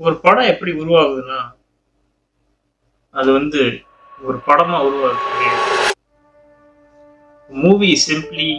ஒரு படம் எப்படி உருவாகுதுன்னா அது வந்து ஒரு படமா உருவாகுது. Movie simply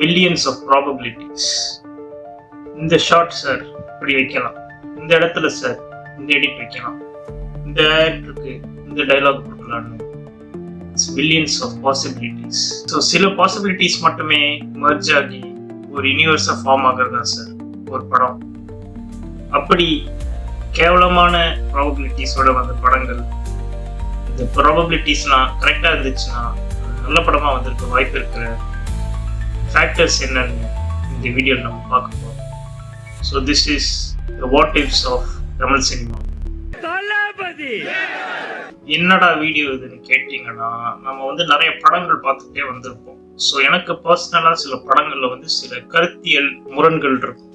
millions of probabilities. இந்த ஷாட் சார் இப்படி வைக்கலாம், இந்த இடத்துல சார் இந்த எடிட் வைக்கலாம், இந்த ஆக்டருக்கு இந்த டைலாக் கொடுக்கலான்னு மில்லியன்ஸ் ஆஃப் பாசிபிலிட்டிஸ். ஸோ சில பாசிபிலிட்டிஸ் மட்டுமே மர்ஜ் ஆகி ஒரு யூனிவர்ஸை ஃபார்ம் ஆகிறதா சார் ஒரு படம். அப்படி கேவலமான ப்ராபபிலிட்டிஸோட வந்த படங்கள், இந்த ப்ராபபிலிட்டிஸ்லாம் கரெக்டாக இருந்துச்சுன்னா நல்ல படமாக வந்திருக்க வாய்ப்பு இருக்கிற ஃபேக்டர்ஸ் என்னன்னு இந்த வீடியோவில் நம்ம பார்க்க போகிறோம். So this is the what ifs of Tamil cinema. என்னடா வீடியோ இதுன்னு கேட்டிங்கன்னா, நம்ம வந்து நிறைய படங்கள் பார்த்துட்டே வந்திருப்போம். ஸோ எனக்கு பர்சனலாக சில படங்களில் சில கருத்தியல் முரண்கள் இருக்கும்.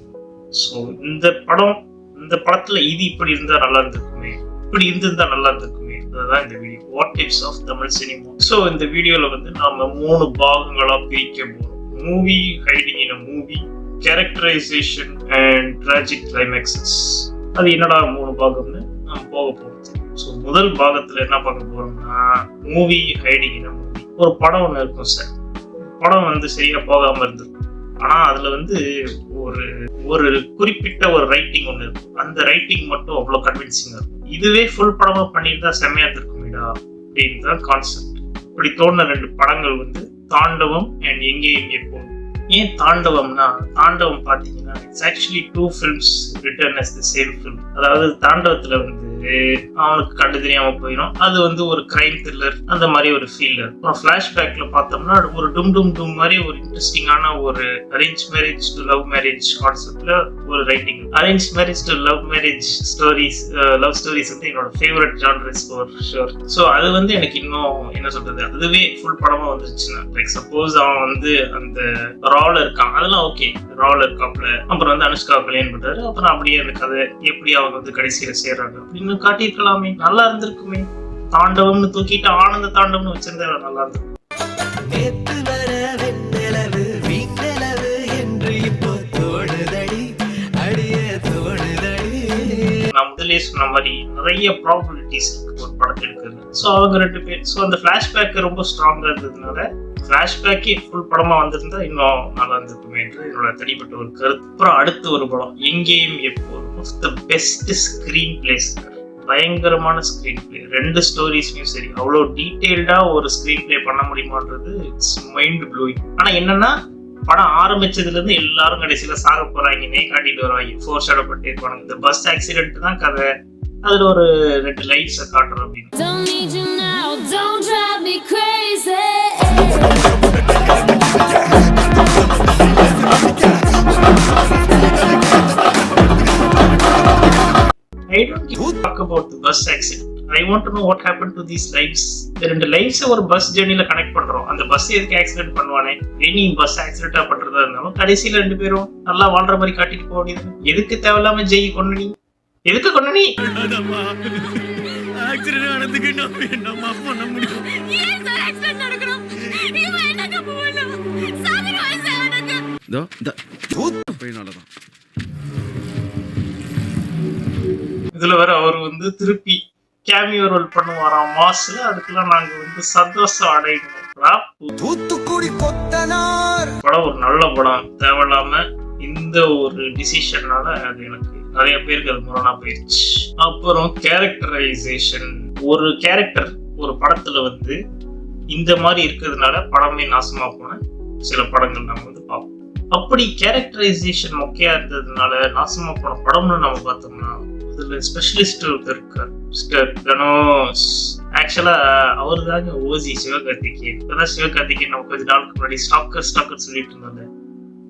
ஸோ இந்த படத்துல இது இப்படி இருந்தா நல்லா இருந்திருக்குமே, இப்படி இருந்திருந்தா நல்லா இருந்திருக்குமே, அதுதான் இந்த video what ifs of Tamil cinema. So இந்த வீடியோல நாம 3 பாகங்களா பிரிக்க போறோம். Movie hiding in a movie, characterization and tragic climaxes. அது என்னடா 3 பாகம்னு நம்ம போக போறோம். ஸோ முதல் பாகத்துல என்ன பார்க்க போறோம்னா, movie hiding in a movie. ஒரு படம் ஒன்று இருக்கும் சார். படம் சரியா போகாம இருந்திருக்கும். ஆனா அதுல ஒரு குறிப்பிட்ட ஒரு ரைட்டிங் ஒண்ணு இருக்கும். அந்த ரைட்டிங் மட்டும் அவ்வளவு கன்வின்சிங்கா இருக்கும். இதுவே ஃபுல் படமா பண்ணியிருந்தா செம்மையா இருக்குமேடா அப்படின்னு தான் கான்செப்ட். இப்படி தோணுன 2 படங்கள் தாண்டவம் அண்ட் எங்கேயும் எப்போதும். ஏன் தாண்டவம்னா, தாண்டவம் பாத்தீங்கன்னா it's actually 2 films written as the same film. அதாவது தாண்டவத்துல அவனுக்கு கண்டு தெரியாம போயிடும். அது ஒரு கிரைம் த்ரில்லர், அந்த மாதிரி ஒரு ஃபீல். அப்புறம் பிளாஷ்பேக்ல பார்த்தோம்னா ஒரு டும் மாதிரி ஒரு இன்ட்ரெஸ்டிங்கான ஒரு arrange marriage to love marriage கான்செப்ட்ல ஒரு writing. Arrange marriage to love marriage stories, love stories என்னோட favourite genres for sure. So அது எனக்கு இன்னும் என்ன சொல்றது, அதுவே ஃபுல் படமா வந்துருச்சுன்னா, லைக் சப்போஸ் அவன் அந்த ரால இருக்கான், அதெல்லாம் ஓகே, ரால இருக்காப்ல. அப்புறம் அனுஷ்கா கல்யாணம் பண்றாரு. அப்புறம் அப்படியே அந்த கதை எப்படி அவங்க கடைசியில சேர்றாங்க அப்படின்னு காட்டியிருக்கலாமே, நல்லா இருந்திருக்குமே. தாண்டவம்னு தூக்கிட்டு ஆனந்த தாண்டவம்னு வச்சிருந்தா நல்லா இருந்திருக்கும். நான் முதலே சொன்ன மாதிரி நிறைய ப்ராபபிலிட்டிஸ் இருக்கு ஒரு படத்தை எடுக்கிறது. ஸோ அவங்க 2 பேர். ஸோ அந்த பிளாஷ்பேக் ரொம்ப ஸ்ட்ராங்கா இருந்ததுனால பிளாஷ்பேக்கே ஃபுல் படமா வந்திருந்தா இன்னும் நல்லா இருந்திருக்குமே என்று என்னோட தனிப்பட்ட ஒரு கருத்து. அப்புறம் அடுத்து ஒரு படம் எங்கேயும் எப்போதும், த பெஸ்ட் ஸ்கிரீன் பிளேஸ். பயங்கரமான ஸ்கிரீன் பிளே. 2 ஸ்டோரிஸ்மே சரி, அவ்வளோ டீட்டெயில்டா ஒரு ஸ்கிரீன் பிளே பண்ண முடியுமான்றது இட்ஸ் மைண்ட் ப்ளோயிங். ஆனா என்னன்னா, படம் ஆரம்பிச்சதுல இருந்து எல்லாரும் கடைசியில சாக போறாங்கன்னே காட்டிட்டு வருவாங்க, ஃபோர் ஷேடோ பண்ணிட்டு இருப்பாங்க. இந்த பஸ் ஆக்சிடென்ட் தான் கதை, அதுல ஒரு 2 லைட்ஸை காட்டுறோம் அப்படின்னு. I don't talk about the bus accident. I want to know what happened to these lives. The 2 lives ஒரு பஸ் ஜர்னில கனெக்ட் பண்றோம். அந்த பஸ் எதுக்கு ஆக்சிடென்ட் பண்ணுவானே, நீ பஸ் ஆக்சிடென்ட்டா பண்றதா இருந்தாலும் கடைசியில 2 பேரும் நல்லா வாழ்ற மாதிரி காட்டிட்டு போக வேண்டியது. எதுக்கு தேவையில்லாம ஜெய் கொண்டு நீ, எதுக்கு கொண்டு நீ? ஆக்சிடென்ட் ஆனதுக்கு நம்ம பண்ண முடியும். ஏன் சார் ஆக்சிடென்ட் நடக்கணும்? இவன் என்னங்க போவணும்? சாமி வாய்ஸ் எனக்கு தோ போயினாலதான். இதுல வேற அவர் திருப்பி கேமியோ ரோல் பண்ணுவாராம் மாஸ்ல. அதுக்கெல்லாம் நாங்க சந்தோஷம் அடையணும். தூத்துக்குடி கொத்தனார் படம் ஒரு நல்ல படம். தேவையில்லாம இந்த ஒரு டிசிஷன்னால அது எனக்கு நிறைய பேருக்கு அது முரணா போயிடுச்சு. அப்புறம் கேரக்டரைசேஷன். ஒரு கேரக்டர் ஒரு படத்துல இந்த மாதிரி இருக்கிறதுனால படமே நாசமா போன சில படங்கள் நம்ம பார்ப்போம். அப்படி கேரக்டரைசேஷன் மொக்கையா இருந்ததுனால நாசமா போன படம்னு நம்ம பார்த்தோம்னா, அதுல ஸ்பெஷலிஸ்ட் ஒருத்தர் இருக்கார், மிஸ்டர் தனுஷ். ஆக்சுவலா அவரு தாங்க ஓசி சிவகார்த்திகேயன். இப்பதான் சிவகார்த்திகேயன் நம்ம கொஞ்ச நாளுக்கு முன்னாடி ஸ்டாக்கர் சொல்லிட்டு இருந்தாங்க.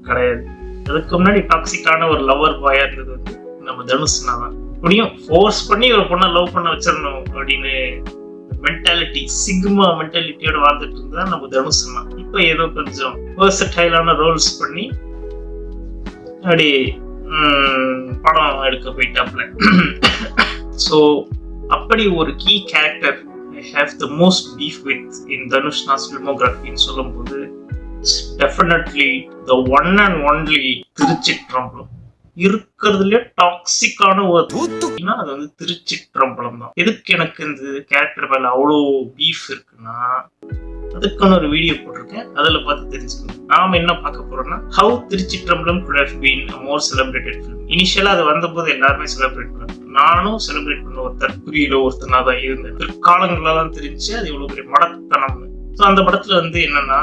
கிடையாது, அதுக்கு முன்னாடி டாக்ஸிக்கான ஒரு லவர் பாயா இருந்தது நம்ம தனுஷ்னா தான். முடியும் ஃபோர்ஸ் பண்ணி ஒரு பொண்ணை லவ் பண்ண வச்சிடணும் அப்படின்னு மென்டாலிட்டி, சிக்மா மென்டாலிட்டியோட வாழ்ந்துட்டு இருந்தா நம்ம தனுஷ்னா. இப்ப ஏதோ கொஞ்சம் வெர்சடைலான ரோல்ஸ் பண்ணி அப்படி படம் எடுக்க போயிட்டாப்ல. ஸோ அப்படி ஒரு key character I have the most beef within Dhanush's ஃபில்மோகிராஃபின்னு சொல்லும்போது definitely the one and only Thiruchitrambalam. இருக்கிறதுல டாக்ஸிக்கான ஒரு அது வந்து திருச்சிற்றம்பலம் தான். எதுக்கு எனக்கு இந்த கேரக்டர் மேல அவ்வளோ பீஃப் இருக்குன்னா அதுக்கான ஒரு வீடியோ போட்டிருக்கேன், அதுல பார்த்து தெரிஞ்சுக்கணும். நாம என்ன பார்க்க போறோம்னா how Thiruchitrambalam could have been a more celebrated film. இனிஷியலா அது வந்தபோது எல்லாருமே செலிப்ரேட் பண்ணாங்க, நானும் செலிப்ரேட் பண்ண ஒருத்தனா தான் இருந்தேன். பிற்காலங்களெல்லாம் தெரிஞ்சு அது இவ்வளவு பெரிய மடத்தனம். ஸோ அந்த படத்துல வந்து என்னன்னா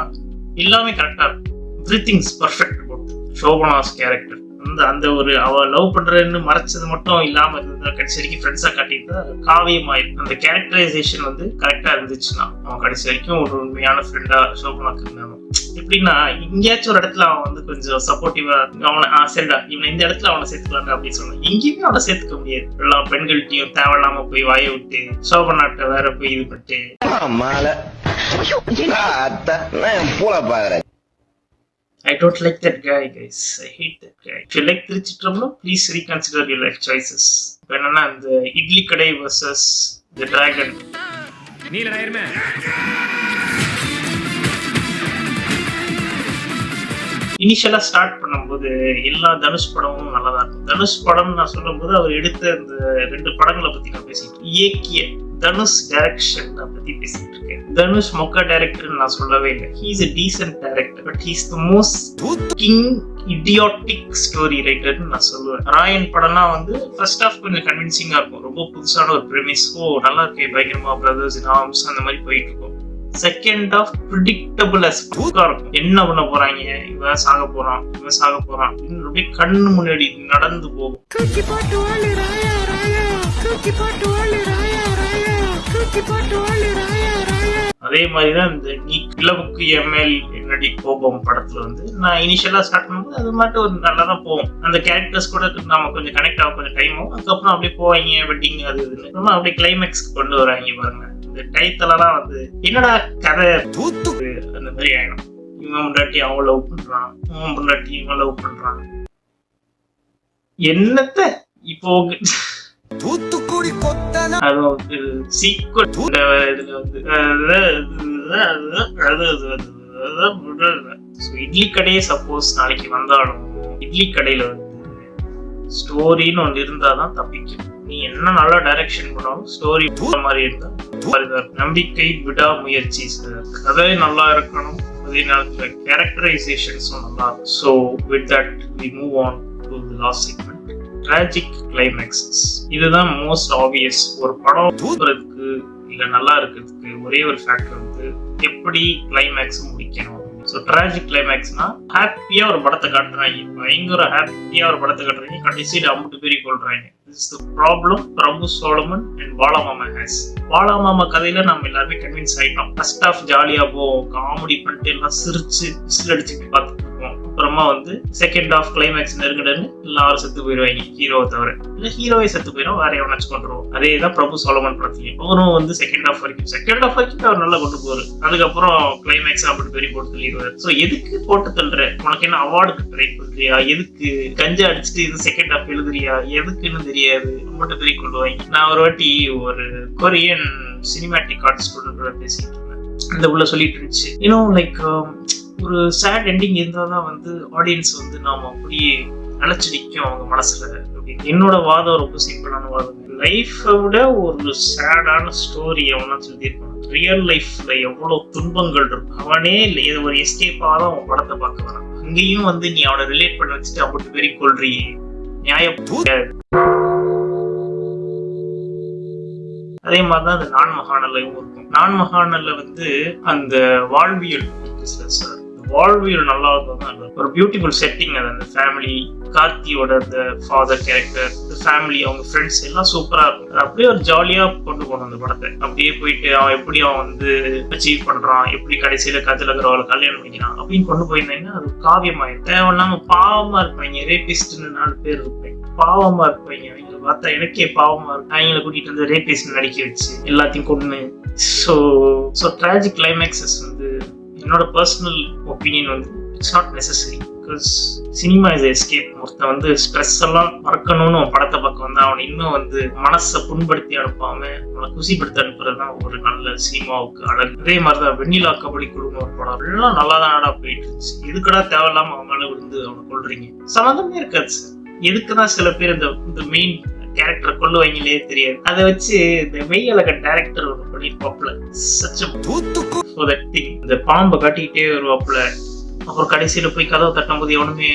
எல்லாமே கரெக்டா இருக்கும், எவ்ரிதிங் இஸ் பர்ஃபெக்ட் போட்டு. சோபனாஸ் கேரக்டர் வந்து அந்த ஒரு அவ லவ் பண்றேன்னு மறைச்சது மட்டும் இல்லாம இருந்தா கடைசி வரைக்கும் ஃப்ரெண்ட்ஸா காட்டிட்டு காவியமாயிருக்கும். அந்த கேரக்டரைசேஷன் வந்து கரெக்டா இருந்துச்சுன்னா அவன் கடைசி வரைக்கும் ஒரு உண்மையான ஃப்ரெண்டா சோபனாக்கு இருந்தாலும். எப்படின்னா எங்கேயாச்சும் ஒரு இடத்துல அவன் வந்து கொஞ்சம் சப்போர்ட்டிவா அவனை சரிடா இவனை இந்த இடத்துல அவனை சேர்த்துக்கலாண்டா அப்படின்னு சொன்னான். எங்கேயுமே அவனை சேர்த்துக்க முடியாது. எல்லா பெண்கள்கிட்டையும் தேவையில்லாம போய் வாய விட்டு சோபனாட்ட வேற போய் இது பண்ணிட்டு I don't like that guy, guys. I hate that guy. If you like Tiruchitrambalam, please reconsider your life choices. என்னன்னா இந்த இட்லி கடை vs the dragon. நீலடா இருமே. இனிஷியலா ஸ்டார்ட் பண்ணும்போது எல்லா தனுஷ் படமும் நல்லா தான் இருக்கும். தனுஷ் படம் நான் சொல்லும் போது அவர் எடுத்த இந்த 2 படங்களை பத்தி நான் பேசிட்டு இயக்கிய தனுஷ் டைரக்ஷன் பத்தி பேசிட்டு இருக்கேன். தனுஷ் மொக்க டைரக்டர் நான் சொல்லவே இல்லை. He is a decent director, but he is the most idiotic story writer நான் சொல்லுவேன். ராயன் படம்லாம் வந்து ஃபர்ஸ்ட் ஆஃப் கொஞ்சம் கன்வின்சிங்கா இருக்கும், ரொம்ப புதுசான ஒரு பிரமிஸ், நல்லா இருக்கே பயங்கரமா பிரதர்ஸ் இன் ஆர்ம்ஸ் அந்த மாதிரி போயிட்டு இருக்கும். செகண்ட் ஆஃப் ப்ரிடிக்டபிள் அஸ் புக்கா இருக்கும். என்ன பண்ண போறாங்க, இவன் சாக போறான் அப்படியே கண்ணு முன்னாடி நடந்து போகும். அதே மாதிரிதான் இந்த நீ கிளவுக்கு எம்எல் என்னடி கோபம் படத்துல வந்து நான் இனிஷியலா ஸ்டார்ட் பண்ணும்போது அது மட்டும் ஒரு நல்லாதான் போகும். அந்த கேரக்டர்ஸ் கூட நம்ம கொஞ்சம் கனெக்ட் ஆக கொஞ்சம் டைம் ஆகும். அதுக்கப்புறம் அப்படியே போவாங்க வெட்டிங் அது இதுன்னு அப்படியே கிளைமேக்ஸ் கொண்டு வராங்க பாருங்க. இந்த டைத்தலாம் வந்து என்னடா கதை அந்த மாதிரி ஆயிடும். இவன் முன்னாடி அவன் லவ் பண்றான், இவன் முன்னாடி இவன் லவ் பண்றான். என்னத்த இப்போ இட்லி கடையே சப்போஸ் நாளைக்கு வந்தாலும் இட்லி கடையில வந்து ஸ்டோரின்னு ஒன்று இருந்தாதான் தப்பிக்கும். நீ என்ன நல்லா டைரக்ஷன் பண்ணாலும் ஸ்டோரி மாதிரி இருந்தா நம்பிக்கை விடாமுயற்சி, கதை நல்லா இருக்கணும், அதே நேரத்தில் கேரக்டரைசேஷன்ஸும் நல்லா இருக்கும். So with that we move on to the last segment, tragic climaxes. இதுதான் மோஸ்ட் ஆப்வியஸ். ஒரு படம் தூக்குறதுக்கு இல்ல நல்லா இருக்கிறதுக்கு ஒரே ஒரு ஃபேக்டர் வந்து எப்படி கிளைமேக்ஸ் முடிக்கணும். ஸோ ட்ராஜிக் கிளைமேக்ஸ்னா ஹாப்பியா ஒரு படத்தை காட்டுறாங்க, பயங்கர ஹாப்பியா ஒரு படத்தை காட்டுறாங்க, கடைசியில் அம்புட்டு பேரி கொள்றாங்க. This is the problem Prabhu Solomon and பாலாமாமா ஹேஸ். பாலாமாமா கதையில நம்ம எல்லாருமே கன்வின்ஸ் ஆயிட்டோம். ஃபர்ஸ்ட் ஆஃப் ஜாலியா போவோம், காமெடி பண்ணிட்டு எல்லாம் சிரிச்சு விசில் அடிச்சு பார்த்துட்டு இருக்கோம். அப்புறமா வந்து செகண்ட் ஆஃப் கிளைமேக்ஸ் நெருங்கிடன்னு எல்லாரும் செத்து போயிடுவாங்க, ஹீரோவை தவிர. இல்லை ஹீரோவை செத்து போயிடும், வேற எவனாச்சும் கொண்டுருவோம். அதே தான் பிரபு சோலமன் படத்துலையும் அவரும் வந்து செகண்ட் ஆஃப் வரைக்கும் அவர் நல்லா கொண்டு போவாரு. அதுக்கப்புறம் கிளைமேக்ஸ் அப்படி பெரிய போட்டு தள்ளிடுவாரு. ஸோ எதுக்கு போட்டு தள்ளுற, உனக்கு என்ன அவார்டுக்கு ட்ரை பண்றியா, எதுக்கு கஞ்சா அடிச்சுட்டு இது செகண்ட் ஆஃப் எழுதுறியா, எதுக்குன்னு தெரியாது, மட்டும் பெரிய கொண்டு வாங்கி. நான் ஒரு வாட்டி ஒரு கொரியன் சினிமேட்டிக் ஆர்டிஸ்டோட பேசிட்டு இருந்தேன். அந்த உள்ள சொல்லிட்டு இருந்துச்சு, இன்னும் லைக் ஒரு சேட் எண்டிங் இருந்தாதான் வந்து ஆடியன்ஸ் வந்து நாம அப்படியே நினைச்சு நிற்கும் அவங்க மனசுல. என்னோட வாதம் ரொம்ப சிம்பிளான வாதம். லைஃபை விட ஒரு சேடான ஸ்டோரி அவனா சொல்லியிருப்பான். ரியல் லைஃப்ல எவ்வளவு துன்பங்கள் இருக்கும், அவனே ஒரு எஸ்கேப்பா தான் அவன் படத்தை பார்க்க வரான். அங்கேயும் வந்து நீ அவனை ரிலேட் பண்ண வச்சுட்டு அப்படி பெரிய கொள்றியே, நியாயம். அதே மாதிரிதான் அந்த நான் மகாநல்லையும் இருக்கும். நான் மகாநல்ல வந்து அந்த வாழ்வியல் நல்லா இருக்கும். ஒரு பியூட்டிஃபுல் செட்டிங். அது அந்த ஃபேமிலி, கார்த்தியோட அந்த ஃபாதர் கேரக்டர், ஃபேமிலி, அவங்க ஃப்ரெண்ட்ஸ் எல்லாம் சூப்பரா இருக்கும். அப்படியே ஒரு ஜாலியா கொண்டு போகணும் அந்த படத்தை. அப்படியே போயிட்டு அவன் எப்படி அவன் வந்து அச்சீவ் பண்றான், எப்படி கடைசியில கஜலகரவால கல்யாணம் பண்ணிக்கிறான் அப்படின்னு கொண்டு போயிருந்தாங்கன்னா அது காவியமாயிடும். தேவையில்லாம பாவமா இருப்பாங்க, ரேபிஸ்ட்னு 4 பேர் இருப்பாங்க, பாவமா இருப்பாங்க. அவங்களை பார்த்தா எனக்கே பாவமா இருக்கும். அவங்களை கூட்டிட்டு வந்து ரேபிஸ்ட் நடிக்க வச்சு எல்லாத்தையும் கொண்டு. ஸோ ட்ராஜிக் கிளைமேக்ஸஸ் வந்து என்னோட பர்சனல் ஒப்பீனியன் வந்து it's not necessary. Because cinema is escape. ஒருத்தன் வந்து ஸ்ட்ரெஸ் எல்லாம் மறக்கணும்னு படத்தை பார்க்க வந்து அவனை இன்னும் வந்து மனசை புண்படுத்தி அனுப்பாம அவனை குசிப்படுத்தி அனுப்புறதுதான் ஒரு நல்ல சினிமாவுக்கு அழகு. அதே மாதிரிதான் வெண்ணிலா கபடி குழுன்னு ஒரு படம் எல்லாம் நல்லா தான் போயிட்டு இருந்துச்சு. எதுக்கடா தேவையில்லாம அவன் மேல விழுந்து அவனை கொள்றீங்க, சம்மந்தமே இருக்காது சார். எதுக்குதான் சில பேர் இந்த மெயின் கேரக்டரை கொள்ளுவாங்களே தெரியாது. அதை வச்சு இந்த மெய்யழக டேரக்டர் ஒன்று பண்ணிருப்பாப்புல, இந்த பாம்பை காட்டிக்கிட்டே வருவாப்புல. அப்புறம் கடைசியில போய் கதவை தட்டும் போது எவனுமே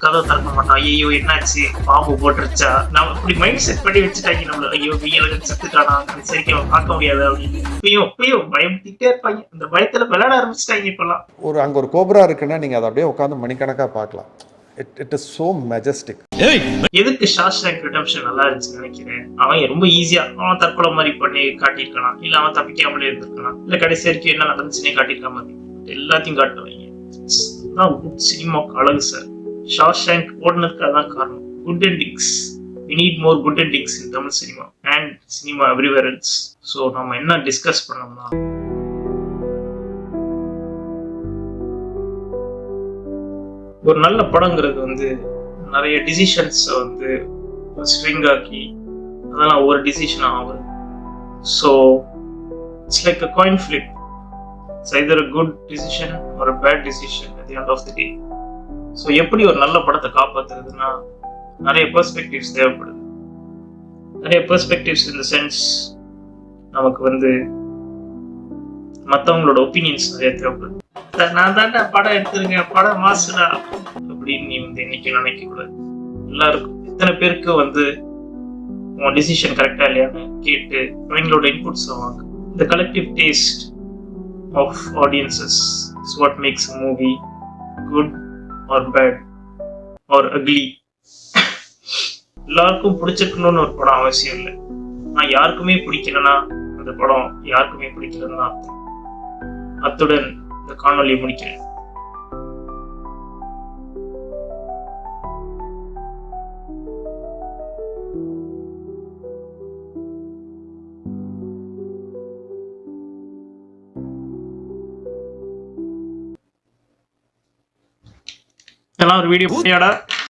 கதவை திறக்க மாட்டான். ஐயோ என்னாச்சு, பாம்பு போட்டுருச்சா, நம்ம இப்படி மைண்ட் செட் பண்ணி வச்சுட்டாங்க நம்மள. ஐயோ மெய்யழகன் செத்துட்டானா, சரிக்கும் பார்க்க முடியாது அப்படின்னு இப்பயும் பயந்துட்டே இருப்பாங்க. இந்த பயத்துல விளையாட ஆரம்பிச்சுட்டாங்க இப்பெல்லாம். அங்க ஒரு கோப்ரா இருக்குன்னா நீங்க அதை அப்படியே உட்காந்து மணிக்கணக்கா பார்க்கலாம். It is so majestic. எதுக்கு ஷாஷாங்க் ரிடெம்ப்ஷன் நல்லா இருந்துச்சுன்னு நினைக்கிறேன். அவன் ரொம்ப ஈஸியா அவன் தற்கொலை மாதிரி பண்ணி காட்டியிருக்கலாம், இல்ல அவன் தப்பிக்காமலே இருந்திருக்கலாம், இல்ல கடைசி வரைக்கும் என்ன நடந்துச்சுன்னே காட்டியிருக்காம எல்லாத்தையும் காட்டுவாங்க. குட் சினிமாக்கு அழகு சார். ஷாஷாங்க் ஓடுனதுக்கு அதான் காரணம். Good endings. We need more good endings in Tamil cinema and cinema everywhere else. So நம்ம என்ன டிஸ்கஸ் பண்ணோம்னா, ஒரு நல்ல படங்கிறது வந்து நிறைய டிசிஷன்ஸ் வந்து ஸ்ட்ரிங் ஆக்கி அதெல்லாம் ஒரு டிசிஷன் ஆகும். So it's like a coin flip. It's either a good decision ஒரு bad decision at the end of the day. So எப்படி ஒரு நல்ல படத்தை காப்பாற்றுறதுன்னா நிறைய பெர்ஸ்பெக்டிவ்ஸ் தேவைப்படுது. நிறைய பெர்ஸ்பெக்டிவ்ஸ் இன் த சென்ஸ் நமக்கு வந்து மற்றவங்களோட ஒப்பீனியன்ஸ் நிறைய தேவைப்படுது. நான் தாண்டா படம் எடுத்துருங்க, படம் மாசுடா அப்படின்னு நீ வந்து இன்னைக்கு நினைக்க கூடாது. எல்லாருக்கும் எத்தனை பேருக்கு வந்து உன் டிசிஷன் கரெக்டா இல்லையான்னு கேட்டு அவங்களோட இன்புட்ஸ் வாங்க. இந்த collective taste of audiences is what makes a movie good or bad or ugly. எல்லாருக்கும் பிடிச்சிருக்கணும்னு ஒரு படம் அவசியம் இல்லை. நான் யாருக்குமே பிடிக்கலன்னா அந்த படம் யாருக்குமே பிடிக்கலன்னு அர்த்தம். அத்துடன் இந்த காணொலியை முடிக்கிறேன். எல்லாம் ஒரு வீடியோ பண்ணியாடா.